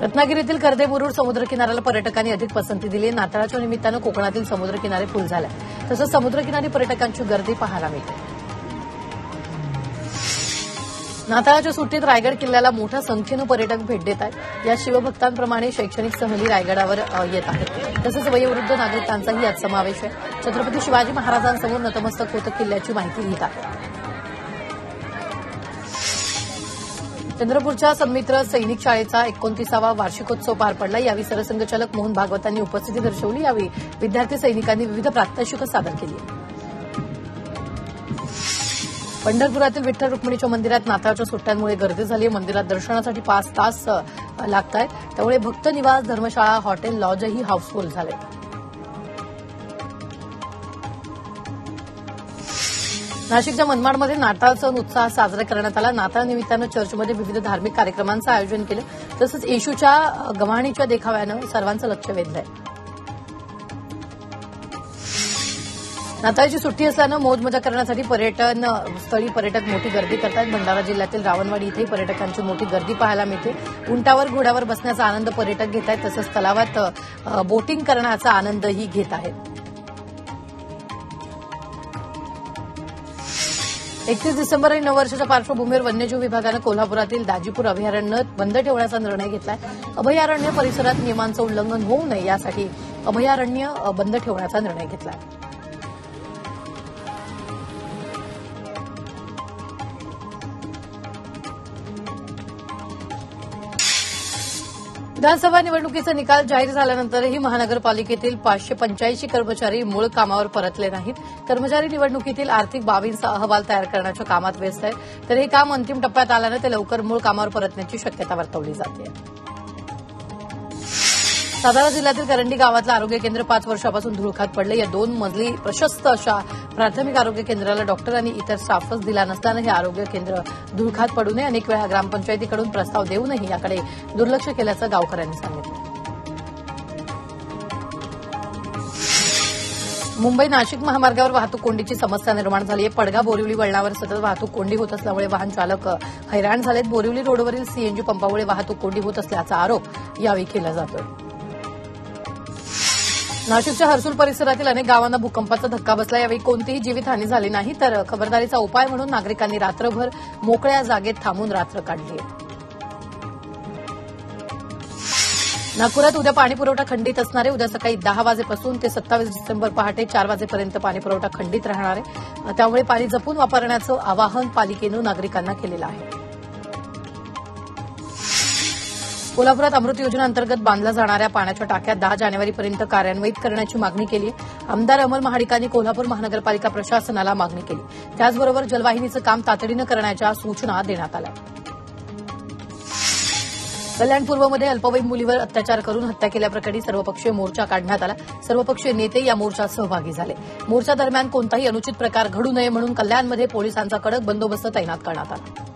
रत्नागिरीतील कर्दे मुरुड समुद्रकिनाऱ्याला पर्यटकांनी अधिक पसंती दिली. नाताळच्या निमित्तानं कोकणातील समुद्रकिनारे फुल झाले. तसंच समुद्रकिनारी पर्यटकांची गर्दी पाहायला मिळते. नाताळच्या सुट्टीत रायगड किल्ल्याला मोठ्या संख्येनं पर्यटक भेट देत आहेत. या शिवभक्तांप्रमाणे शैक्षणिक सहली रायगडावर येत आहेत. तसंच वयोवृद्ध नागरिकांचाही यात समावेश आहे. छत्रपती शिवाजी महाराजांसमोर नतमस्तक होत किल्ल्याची माहिती घेत आहेत. चंद्रपूरच्या सन्मित्र सैनिक शाळेचा 29वा वार्षिकोत्सव पार पडला. यावेळी सरसंघचालक मोहन भागवतांनी उपस्थिती दर्शवली. यावेळी विद्यार्थी सैनिकांनी विविध प्रात्यक्षिकं सादर केली. पंढरपुरातील विठ्ठल रुक्मिणीच्या मंदिरात नाताळच्या सुट्ट्यांमुळे गर्दी झाली आहे. मंदिरात दर्शनासाठी 5 तास लागत आहेत. त्यामुळे भक्त निवास, धर्मशाळा, हॉटेल, लॉजही हाऊसफुल झाले. नाशिकच्या मनमाडमध्ये नाताळ सण उत्साहात साजरा करण्यात आला. नाताळ निमित्तानं चर्चमध्ये विविध धार्मिक कार्यक्रमांचं आयोजन केलं. तसंच येशूच्या गव्हाणीच्या देखाव्यानं सर्वांचं लक्ष वेधलंय. नाताळची सुट्टी असल्यानं मौजमजा करण्यासाठी पर्यटन स्थळी पर्यटक मोठी गर्दी करतात. भंडारा जिल्ह्यातील रावणवाडी इथेही पर्यटकांची मोठी गर्दी पाहायला मिळते. उंटावर घोड्यावर बसण्याचा आनंद पर्यटक घेत आहेत. तसंच तलावात बोटिंग करण्याचा आनंदही घेत आहेत. 31 डिसेंबर आणि नववर्षाच्या पार्श्वभूमीवर वन्यजीव विभागानं कोल्हापुरातील दाजीपूर अभयारण्य बंद ठेवण्याचा निर्णय घेतलाय. अभयारण्य परिसरात नियमांचं उल्लंघन होऊ नये यासाठी अभयारण्य बंद ठेवण्याचा निर्णय घेतलाय. विधानसभा निवडणुकीचा निकाल जाहीर झाल्यानंतरही महानगरपालिकेतील 585 कर्मचारी मूळ कामावर परतले नाहीत. कर्मचारी निवडणुकीतील आर्थिक बाबींचा अहवाल तयार करण्याच्या कामात व्यस्त आहेत. तर हे काम अंतिम टप्प्यात आल्यानं ते लवकर मूळ कामावर परतण्याची शक्यता वर्तवली जाते. सातारा जिल्ह्यातील करंडी गावातलं आरोग्य केंद्र 5 वर्षापासून धुळखात पडलं. या 2 मजली प्रशस्त अशा प्राथमिक आरोग्य केंद्राला डॉक्टर आणि इतर स्टाफच दिला नसल्यानं हे आरोग्य केंद्र धुळखात पडू नये अनेक वेळा ग्रामपंचायतीकडून प्रस्ताव देऊनही याकडे दुर्लक्ष केल्याचं गावकऱ्यांनी सांगितलं. मुंबई नाशिक महामार्गावर वाहतूक कोंडीची समस्या निर्माण झाली आहे. पडगा बोरिवली वळणावर सतत वाहतूक कोंडी होत असल्यामुळे वाहन चालक हैराण झालेत. बोरिवली रोडवरील सीएनजी पंपामुळे वाहतूक कोंडी होत असल्याचा आरोप यावेळी केला जातोय. नाशिकच्या हर्सुल परिसरातील अनेक गावांना भूकंपाचा धक्का बसला. यावेळी कोणतीही जीवितहानी झाली नाही. तर खबरदारीचा उपाय म्हणून नागरिकांनी रात्रभर मोकळ्या जागेत थांबून रात्र काढली आहे. नागपुरात उद्या पाणीपुरवठा खंडित असणार आहे. उद्या सकाळी 10 वाजेपासून ते 27 डिसेंबर पहाटे 4 वाजेपर्यंत पाणीपुरवठा खंडित राहणार आहे. त्यामुळे पाणी जपून वापरण्याचं आवाहन पालिकेनं नागरिकांना केलेलं आहे. कोल्हापुरात अमृत योजना अंतर्गत बांधल्या जाणाऱ्या पाण्याच्या टाक्या 10 जानेवारीपर्यंत कार्यान्वित करण्याची मागणी केली आहे. आमदार अमल महाडिकांनी कोल्हापूर महानगरपालिका प्रशासनाला मागणी केली. त्याचबरोबर जलवाहिनीचं काम तातडीनं करण्याच्या सूचना देण्यात आल्या. कल्याण पूर्वमध्ये अल्पवयीन मुलीवर अत्याचार करून हत्या केल्याप्रकरणी सर्वपक्षीय मोर्चा काढण्यात आला. सर्वपक्षीय नेते या मोर्चात सहभागी झाले. मोर्चा दरम्यान कोणताही अनुचित प्रकार घडू नये म्हणून कल्याणमध्ये पोलिसांचा कडक बंदोबस्त तैनात करण्यात आला.